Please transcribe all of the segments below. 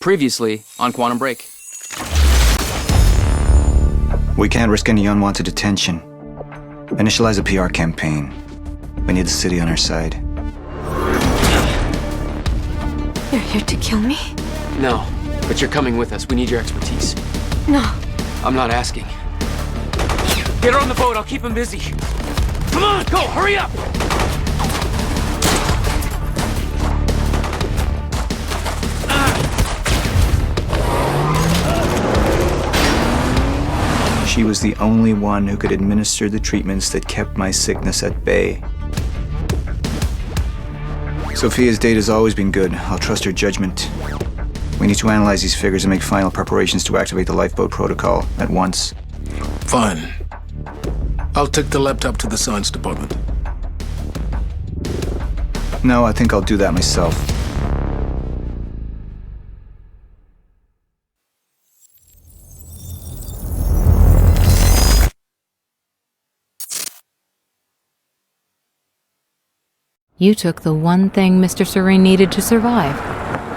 Previously on Quantum Break. We can't risk any unwanted attention. Initialize a PR campaign. We need the city on our side. You're here to kill me? No, but you're coming with us. We need your expertise. No. I'm not asking. Get her on the boat. I'll keep him busy. Come on, go, hurry up! She was the only one who could administer the treatments that kept my sickness at bay. Sophia's data's always been good. I'll trust her judgment. We need to analyze these figures and make final preparations to activate the lifeboat protocol at once. Fine. I'll take the laptop to the science department. No, I think I'll do that myself. You took the one thing Mr. Serene needed to survive,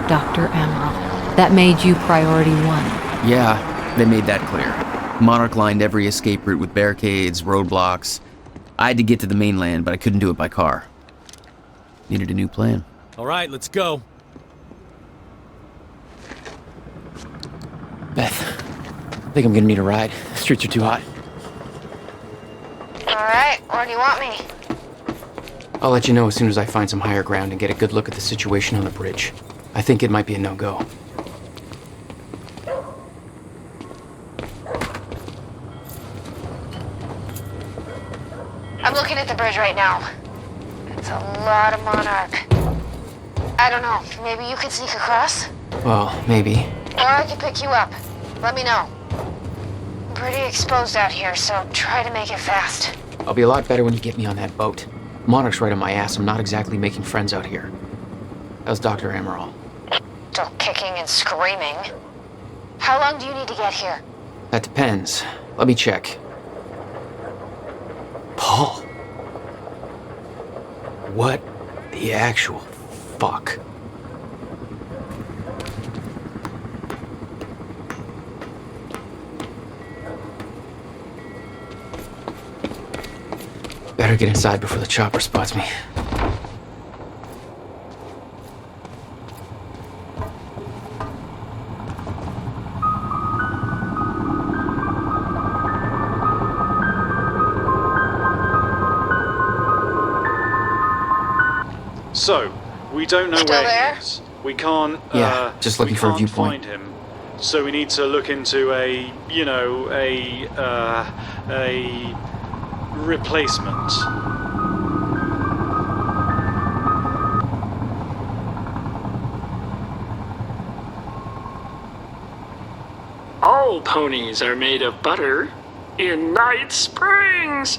Dr. Amaral. That made you priority one. Yeah, they made that clear. Monarch lined every escape route with barricades, roadblocks. I had to get to the mainland, but I couldn't do it by car. Needed a new plan. All right, let's go. Beth, I think I'm gonna need a ride. The streets are too hot. All right, where do you want me? I'll let you know as soon as I find some higher ground and get a good look at the situation on the bridge. I think it might be a no-go. I'm looking at the bridge right now. It's a lot of Monarch. I don't know, maybe you could sneak across? Well, maybe. Or I could pick you up. Let me know. I'm pretty exposed out here, so try to make it fast. I'll be a lot better when you get me on that boat. Monarch's right on my ass. I'm not exactly making friends out here. How's Dr. Amaral? Still kicking and screaming. How long do you need to get here? That depends. Let me check. Paul. What the actual fuck? Better get inside before the chopper spots me. So, we don't know Still where there? he is. We can't. Yeah, just looking for a viewpoint. Find him. So we need to look into a replacement. All ponies are made of butter in Night Springs.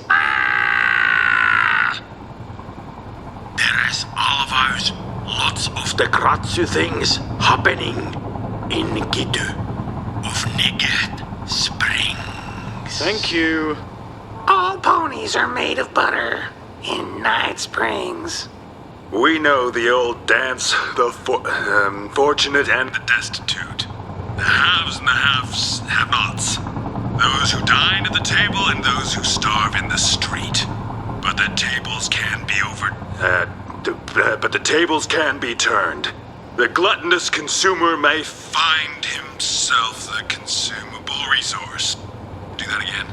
There is always lots of the crazy things happening in Gitu of Night Springs. Thank you. All ponies are made of butter in Night Springs. We know the old dance, the fortunate and the destitute. The haves and the have-nots. Those who dine at the table and those who starve in the street. But the tables can be but the tables can be turned. The gluttonous consumer may find himself the consumable resource. Do that again.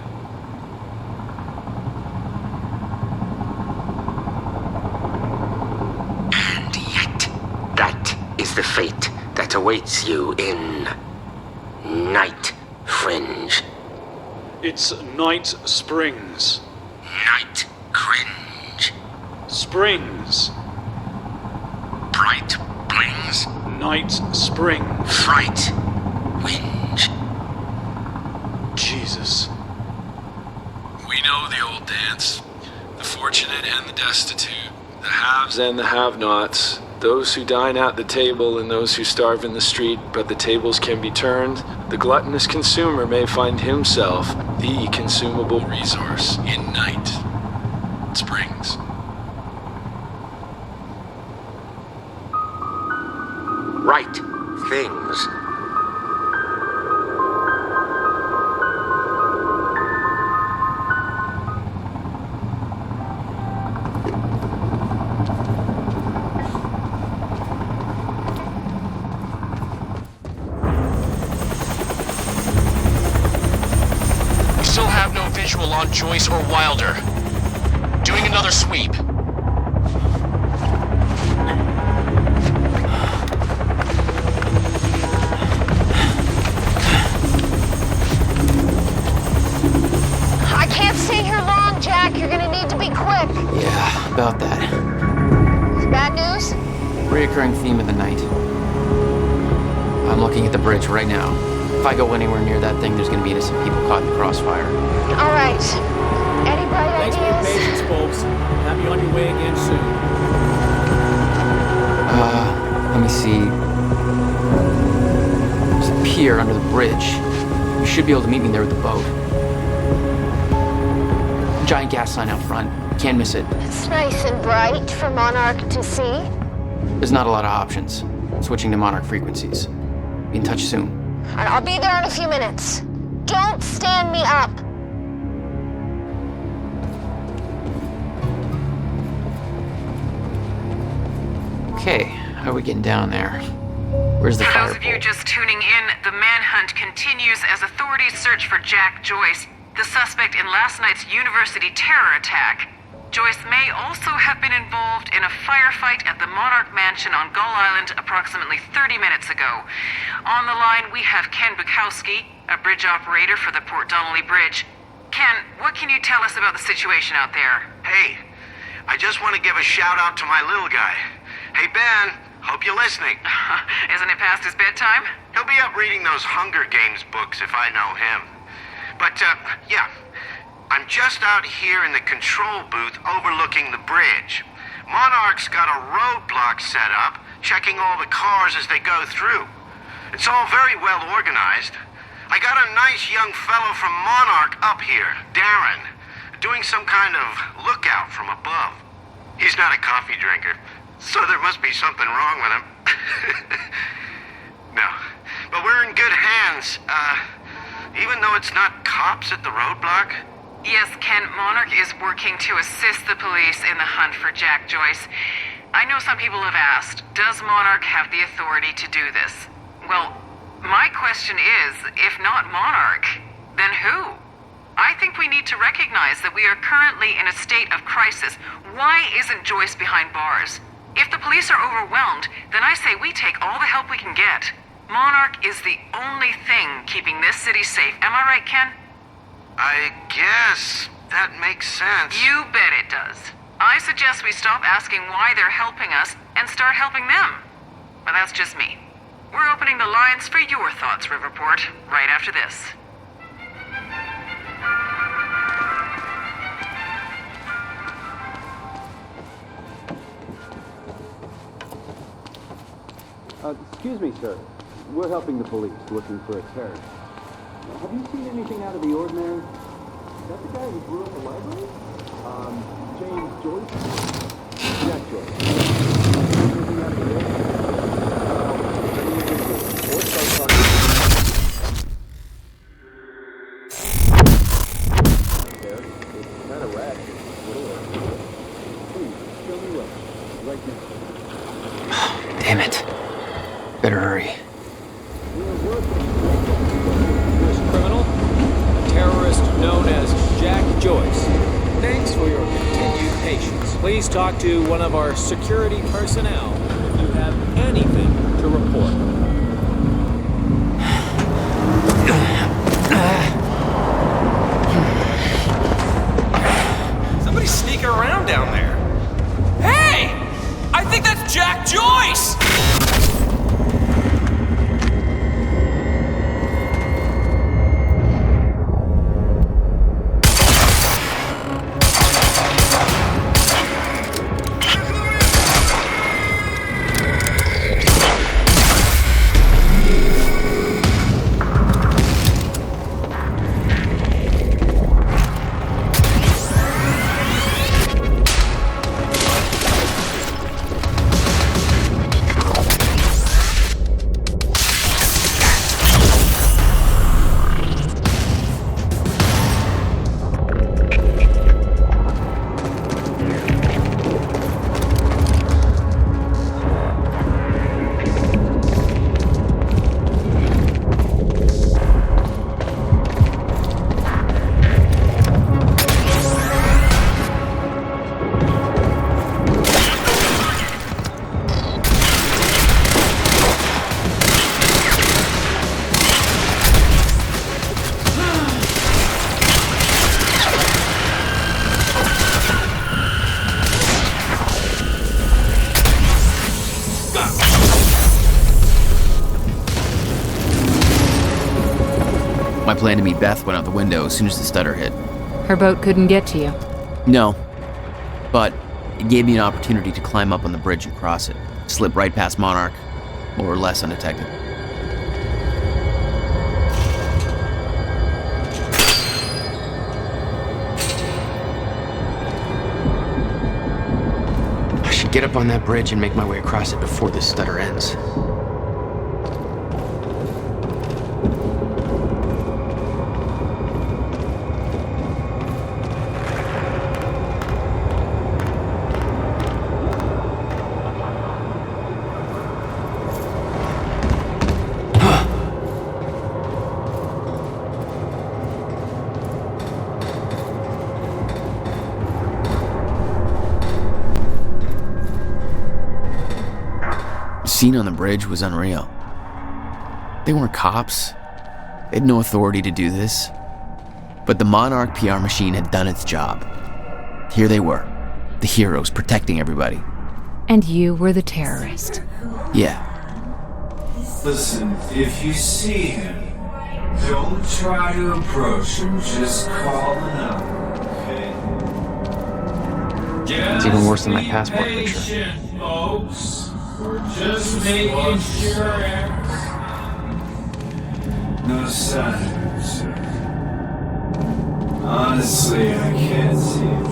And yet, that is the fate that awaits you in Night Fringe. It's Night Springs. Night Cringe. Springs. Bright Blings. Night Spring. Fright Whinge. Jesus. We know the old dance. The fortunate and the destitute. The haves and the have-nots. Those who dine at the table and those who starve in the street, but the tables can be turned. The gluttonous consumer may find himself the consumable resource in Night Springs. Right things visual on Joyce or Wilder. Doing another sweep. I can't stay here long, Jack. You're gonna need to be quick. Yeah, about that. Bad news? Reoccurring theme of the night. I'm looking at the bridge right now. If I go anywhere near that thing, there's gonna be innocent people caught in the crossfire. All right. Any bright Thanks for your ideas? patience, folks. Have you on your way again soon. Let me see. There's a pier under the bridge. You should be able to meet me there with the boat. Giant gas sign out front. Can't miss it. It's nice and bright for Monarch to see. There's not a lot of options. Switching to Monarch frequencies. Be in touch soon. All right, I'll be there in a few minutes. Don't stand me up. Okay, how are we getting down there? Where's the For fire those of you pole? just tuning in, the manhunt continues as authorities search for Jack Joyce, the suspect in last night's university terror attack. Joyce may also have been involved in a firefight at the Monarch Mansion on Gull Island approximately 30 minutes ago. On the line, we have Ken Bukowski, a bridge operator for the Port Donnelly Bridge. Ken, what can you tell us about the situation out there? Hey, I just want to give a shout out to my little guy. Hey, Ben, hope you're listening. Isn't it past his bedtime? He'll be up reading those Hunger Games books if I know him. But, yeah, I'm just out here in the control booth overlooking the bridge. Monarch's got a roadblock set up, checking all the cars as they go through. It's all very well organized. I got a nice young fellow from Monarch up here, Darren, doing some kind of lookout from above. He's not a coffee drinker, so there must be something wrong with him. No, but we're in good hands. Even though it's not cops at the roadblock. Yes, Ken, Monarch is working to assist the police in the hunt for Jack Joyce. I know some people have asked, does Monarch have the authority to do this? Well, my question is, if not Monarch, then who? I think we need to recognize that we are currently in a state of crisis. Why isn't Joyce behind bars? If the police are overwhelmed, then I say we take all the help we can get. Monarch is the only thing keeping this city safe. Am I right, Ken? I guess that makes sense. You bet it does. I suggest we stop asking why they're helping us and start helping them. But that's just me. We're opening the lines for your thoughts, Riverport, right after this. Excuse me, sir. We're helping the police looking for a terrorist. Have you seen anything out of the ordinary? Is that the guy who blew up the library? James Joyce? Jack Joyce. Anything out of the There. It's kind of rad. Please, show me around. Right now. Damn it. Better hurry. This criminal, a terrorist known as Jack Joyce. Thanks for your continued patience. Please talk to one of our security personnel if you have anything to report. Somebody's sneaking around down there. Hey! I think that's Jack Joyce! My plan to meet Beth went out the window as soon as the stutter hit. Her boat couldn't get to you. No, but it gave me an opportunity to climb up on the bridge and cross it, slip right past Monarch, more or less undetected. I should get up on that bridge and make my way across it before this stutter ends. The scene on the bridge was unreal. They weren't cops. They had no authority to do this. But the Monarch PR machine had done its job. Here they were, the heroes protecting everybody. And you were the terrorist. Yeah. Listen, if you see him, don't try to approach him, just call the number, okay? It's even worse than my passport picture. Patient, folks. We're just making sure. No sign, sir. Honestly, I can't see him.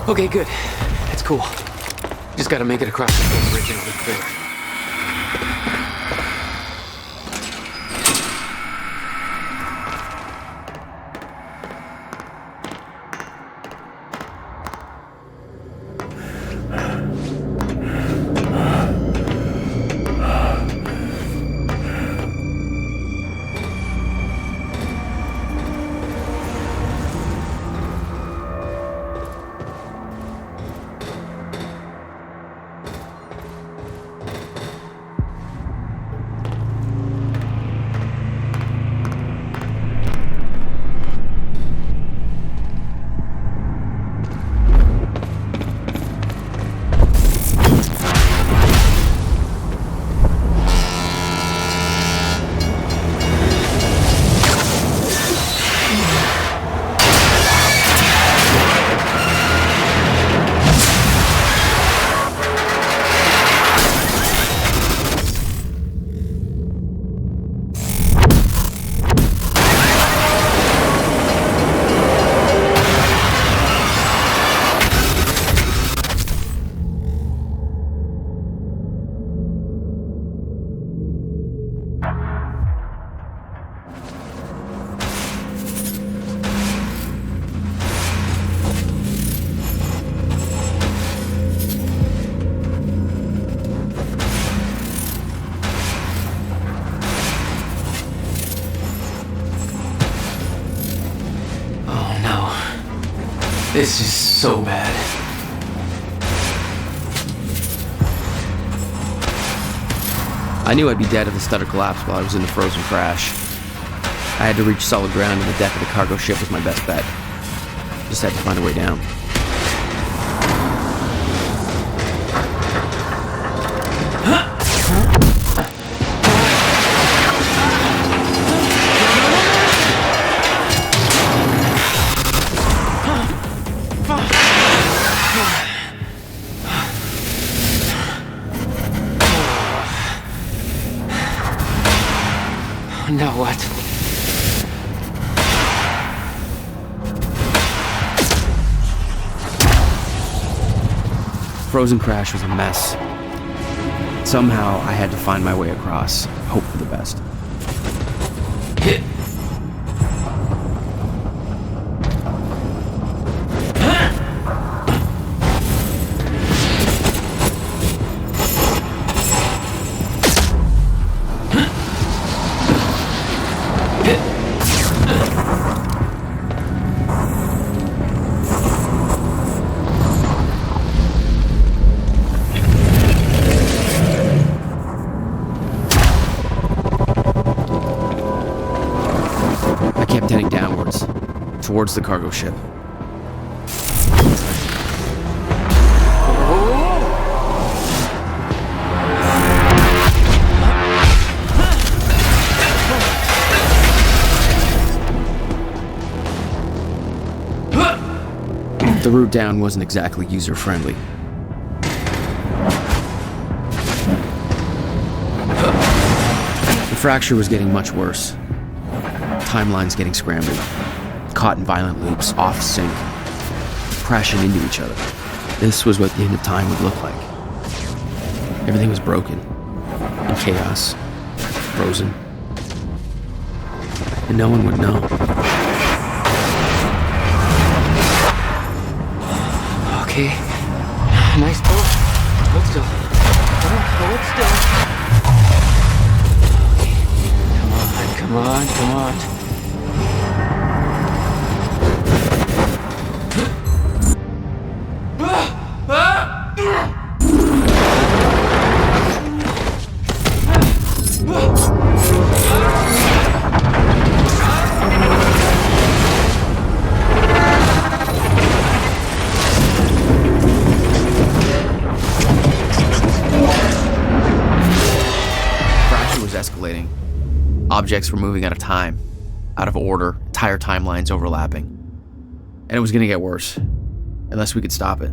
Okay, good. That's cool. Just gotta make it across the bridge and it'll be clear. This is so bad. I knew I'd be dead if the stutter collapsed while I was in the frozen crash. I had to reach solid ground, and the deck of the cargo ship was my best bet. Just had to find a way down. Now what? Frozen crash was a mess. Somehow I had to find my way across, hope for the best. Heading downwards, towards the cargo ship. The route down wasn't exactly user-friendly. The fracture was getting much worse. Timelines getting scrambled, caught in violent loops, off sync, crashing into each other. This was what the end of time would look like. Everything was broken, in chaos, frozen, and no one would know. Okay, nice boat. Hold still. Hold still. Okay. Come on, come on. Escalating. Objects were moving out of time, out of order, entire timelines overlapping. And it was going to get worse, unless we could stop it.